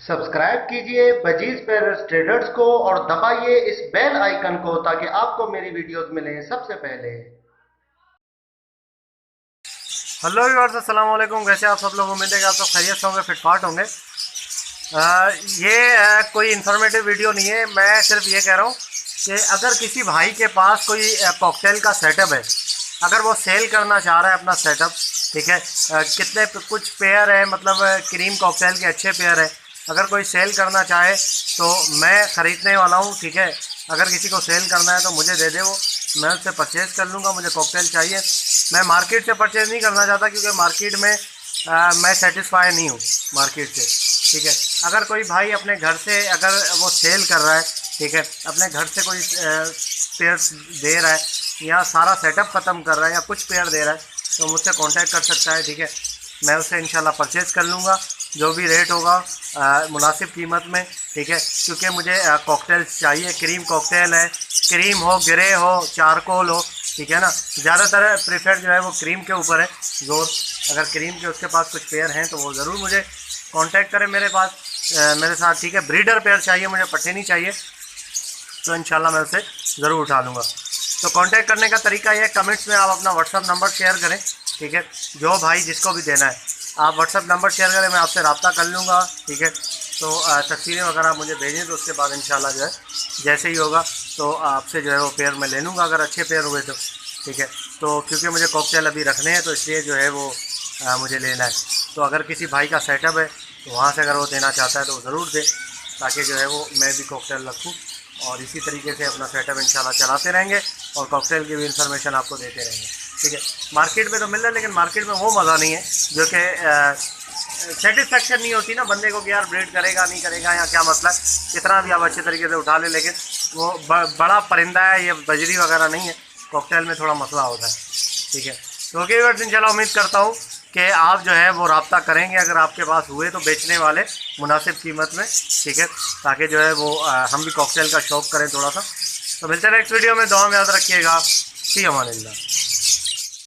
Subscribe कीजिए budgies पेरस traders को और दबाइए इस बेल आइकन को ताकि आपको मेरी वीडियोस मिलें सबसे पहले। हेलो व्यूअर्स, अस्सलाम वालेकुम। कैसे आप सब लोग? उम्मीद है कि आप सब खैरियत से होंगे, फिटफाट होंगे। कोई इन्फॉर्मेटिव वीडियो नहीं है। मैं सिर्फ ये कह रहा हूँ कि अगर किसी भाई के पास कोई कॉकटेल का सेटअप है, अगर वो सेल करना चाह रहा है अपना सेटअप, ठीक है, कुछ पेयर है, मतलब क्रीम कॉकटेल के अच्छे पेयर है, अगर कोई सेल करना चाहे तो मैं ख़रीदने वाला हूँ, ठीक है। अगर किसी को सेल करना है तो मुझे दे दे, वो मैं उससे परचेज़ कर लूँगा। मुझे कॉकटेल चाहिए। मैं मार्केट से परचेज़ नहीं करना चाहता क्योंकि मार्केट में मैं सेटिस्फाई नहीं हूँ मार्केट से, ठीक है। अगर कोई भाई अपने घर से अगर वो सेल कर रहा है, ठीक है, अपने घर से कोई पेयर्स दे रहा है या सारा सेटअप ख़त्म कर रहा है या कुछ पेयर दे रहा है तो मुझसे कांटेक्ट कर सकता है, ठीक है। मैं उससे इंशाल्लाह परचेज़ कर लूँगा, जो भी रेट होगा मुनासिब कीमत में, ठीक है। क्योंकि मुझे कॉकटेल्स चाहिए, क्रीम कॉकटेल है, क्रीम हो, ग्रे हो, चारकोल हो, ठीक है ना। ज़्यादातर प्रेफर जो है वो क्रीम के ऊपर है जोर। अगर क्रीम के उसके पास कुछ पेयर हैं तो वो ज़रूर मुझे कांटेक्ट करें मेरे पास, मेरे साथ, ठीक है। ब्रीडर पेयर चाहिए मुझे, पट्टे नहीं चाहिए, तो इंशाल्लाह मैं उसे ज़रूर उठा लूँगा। तो कांटेक्ट करने का तरीका ये है, कमेंट्स में आप अपना व्हाट्सअप नंबर शेयर करें, ठीक है। जो भाई जिसको भी देना है आप व्हाट्सअप नंबर शेयर करें, मैं आपसे रब्ता कर लूँगा, ठीक है। तो तस्वीरें वगैरह मुझे भेजें तो उसके बाद इंशाल्लाह जो है जैसे ही होगा तो आपसे जो है वो पेयर मैं ले लूँगा, अगर अच्छे पेयर हुए तो, ठीक है। तो क्योंकि मुझे कॉकटेल अभी रखने हैं तो इसलिए जो है वो मुझे लेना है। तो अगर किसी भाई का सेटअप है तो वहाँ से अगर वो देना चाहता है तो ज़रूर दे, ताकि जो है वो मैं भी कॉकटेल रखूँ और इसी तरीके से अपना सेटअप इंशाल्लाह चलाते रहेंगे और कॉकटेल की भी इंफॉर्मेशन आपको देते रहेंगे, ठीक है। मार्केट में तो मिल रहा है लेकिन मार्केट में वो मज़ा नहीं है जो कि सेटिस्फेक्शन नहीं होती ना बंदे को कि यार ब्रीड करेगा नहीं करेगा या क्या मसला है। कितना भी आप अच्छे तरीके से उठा ले लेकिन वो बड़ा परिंदा है, ये बजरी वगैरह नहीं है। कॉकटेल में थोड़ा मसला होता है, ठीक है। तो ओके व्यूअर्स, इंशाल्लाह उम्मीद करता हूँ कि आप जो है वो रब्ता करेंगे अगर आपके पास हुए तो बेचने वाले मुनासिब कीमत में, ठीक है, ताकि जो है वो हम भी कॉकटेल का शौक़ करें थोड़ा सा। तो मिलते हैं नेक्स्ट वीडियो में। दुआ में याद रखिएगा। फ़ी अमानिल्लाह।